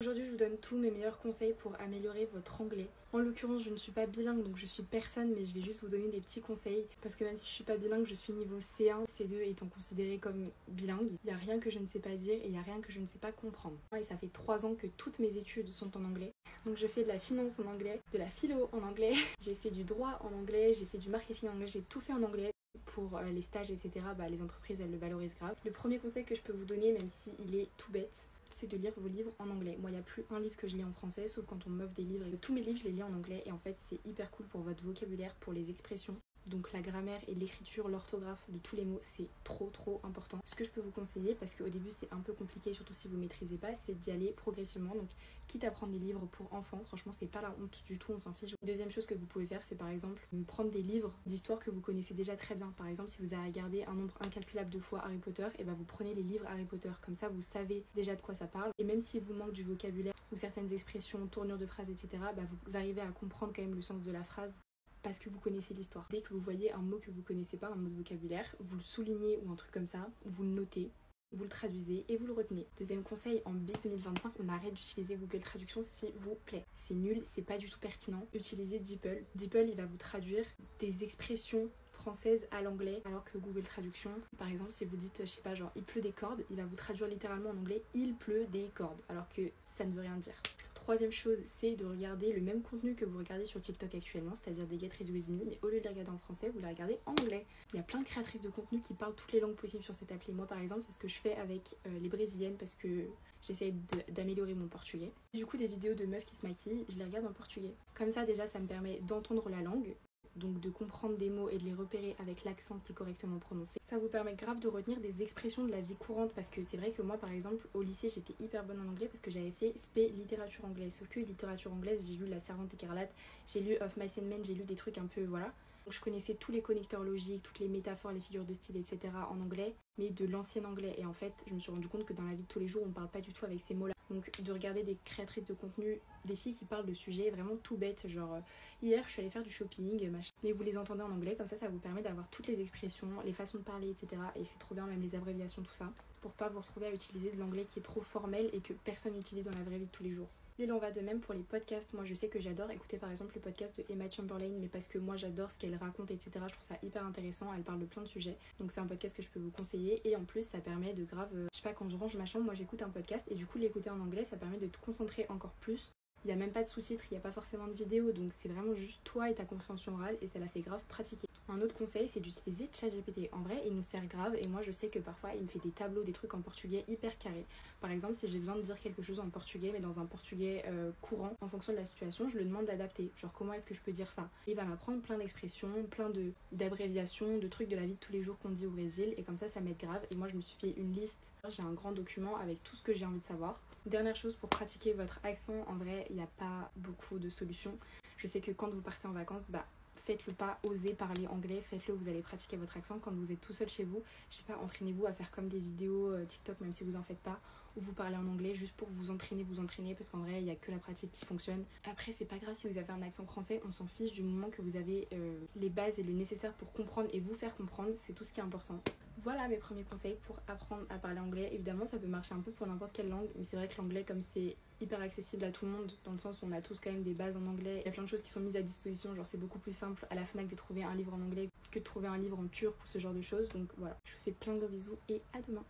Aujourd'hui, je vous donne tous mes meilleurs conseils pour améliorer votre anglais. En l'occurrence, je ne suis pas bilingue, donc je suis personne, mais je vais juste vous donner des petits conseils. Parce que même si je suis pas bilingue, je suis niveau C1, C2 étant considérée comme bilingue. Il n'y a rien que je ne sais pas dire et il n'y a rien que je ne sais pas comprendre. Et ça fait 3 ans que toutes mes études sont en anglais. Donc je fais de la finance en anglais, de la philo en anglais, j'ai fait du droit en anglais, j'ai fait du marketing en anglais, j'ai tout fait en anglais. Pour les stages, etc., les entreprises, elles le valorisent grave. Le premier conseil que je peux vous donner, même s'il est tout bête, c'est de lire vos livres en anglais. Moi, il n'y a plus un livre que je lis en français, sauf quand on m'offre des livres. Et tous mes livres, je les lis en anglais. Et en fait, c'est hyper cool pour votre vocabulaire, pour les expressions. Donc la grammaire et l'écriture, l'orthographe de tous les mots, c'est trop important. Ce que je peux vous conseiller, parce qu'au début c'est un peu compliqué, surtout si vous ne maîtrisez pas, c'est d'y aller progressivement. Donc quitte à prendre des livres pour enfants, franchement c'est pas la honte du tout, on s'en fiche. Deuxième chose que vous pouvez faire, c'est par exemple prendre des livres d'histoire que vous connaissez déjà très bien. Par exemple, si vous avez regardé un nombre incalculable de fois Harry Potter, et vous prenez les livres Harry Potter, comme ça vous savez déjà de quoi ça parle. Et même si vous manque du vocabulaire ou certaines expressions, tournures de phrases, etc., vous arrivez à comprendre quand même le sens de la phrase, parce que vous connaissez l'histoire. Dès que vous voyez un mot que vous connaissez pas, un mot de vocabulaire, vous le soulignez ou un truc comme ça, vous le notez, vous le traduisez et vous le retenez. Deuxième conseil, en BIC 2025, on arrête d'utiliser Google Traduction s'il vous plaît. C'est nul, c'est pas du tout pertinent. Utilisez DeepL. DeepL, il va vous traduire des expressions françaises à l'anglais, alors que Google Traduction, par exemple, si vous dites, je sais pas, genre il pleut des cordes, il va vous traduire littéralement en anglais il pleut des cordes, alors que ça ne veut rien dire. Troisième chose, c'est de regarder le même contenu que vous regardez sur TikTok actuellement, c'est-à-dire des Get Ready With Me, mais au lieu de les regarder en français, vous les regardez en anglais. Il y a plein de créatrices de contenu qui parlent toutes les langues possibles sur cette appli. Moi par exemple, c'est ce que je fais avec les brésiliennes parce que j'essaie d'améliorer mon portugais. Du coup, des vidéos de meufs qui se maquillent, je les regarde en portugais. Comme ça déjà, ça me permet d'entendre la langue, donc de comprendre des mots et de les repérer avec l'accent qui est correctement prononcé. Ça vous permet grave de retenir des expressions de la vie courante, parce que c'est vrai que moi par exemple au lycée j'étais hyper bonne en anglais parce que j'avais fait spé littérature anglaise, sauf que littérature anglaise j'ai lu La Servante écarlate, j'ai lu Of Mice and Men, j'ai lu des trucs un peu voilà. Donc je connaissais tous les connecteurs logiques, toutes les métaphores, les figures de style, etc. en anglais, mais de l'ancien anglais. Et en fait, je me suis rendu compte que dans la vie de tous les jours, on parle pas du tout avec ces mots-là. Donc de regarder des créatrices de contenu, des filles qui parlent de sujets vraiment tout bêtes, genre hier je suis allée faire du shopping, machin. Mais vous les entendez en anglais, comme ça vous permet d'avoir toutes les expressions, les façons de parler, etc. Et c'est trop bien, même les abréviations, tout ça, pour pas vous retrouver à utiliser de l'anglais qui est trop formel et que personne n'utilise dans la vraie vie de tous les jours. Il en va de même pour les podcasts. Moi je sais que j'adore écouter par exemple le podcast de Emma Chamberlain, mais parce que moi j'adore ce qu'elle raconte, etc. Je trouve ça hyper intéressant, elle parle de plein de sujets, donc c'est un podcast que je peux vous conseiller. Et en plus ça permet de grave, je sais pas, quand je range ma chambre, moi j'écoute un podcast et du coup l'écouter en anglais, ça permet de te concentrer encore plus. Il n'y a même pas de sous-titres, il n'y a pas forcément de vidéo, donc c'est vraiment juste toi et ta compréhension orale et ça la fait grave pratiquer. Un autre conseil, c'est d'utiliser ChatGPT. En vrai, il nous sert grave et moi je sais que parfois il me fait des tableaux, des trucs en portugais hyper carrés. Par exemple, si j'ai besoin de dire quelque chose en portugais, mais dans un portugais courant, en fonction de la situation, je le demande d'adapter. Genre comment est-ce que je peux dire ça? Il va m'apprendre plein d'expressions, plein d'abréviations, de trucs de la vie de tous les jours qu'on dit au Brésil et comme ça m'aide grave. Et moi je me suis fait une liste, j'ai un grand document avec tout ce que j'ai envie de savoir. Dernière chose, pour pratiquer votre accent, en vrai il n'y a pas beaucoup de solutions. Je sais que quand vous partez en vacances, faites-le pas, osez parler anglais, faites-le, vous allez pratiquer votre accent. Quand vous êtes tout seul chez vous, je sais pas, entraînez-vous à faire comme des vidéos TikTok, même si vous en faites pas, où vous parlez en anglais juste pour vous entraîner, parce qu'en vrai il n'y a que la pratique qui fonctionne. Après c'est pas grave si vous avez un accent français, on s'en fiche du moment que vous avez les bases et le nécessaire pour comprendre et vous faire comprendre, c'est tout ce qui est important. Voilà mes premiers conseils pour apprendre à parler anglais. Évidemment ça peut marcher un peu pour n'importe quelle langue, mais c'est vrai que l'anglais, comme c'est hyper accessible à tout le monde, dans le sens où on a tous quand même des bases en anglais, il y a plein de choses qui sont mises à disposition, genre c'est beaucoup plus simple à la FNAC de trouver un livre en anglais que de trouver un livre en turc ou ce genre de choses. Donc voilà, je vous fais plein de gros bisous et à demain.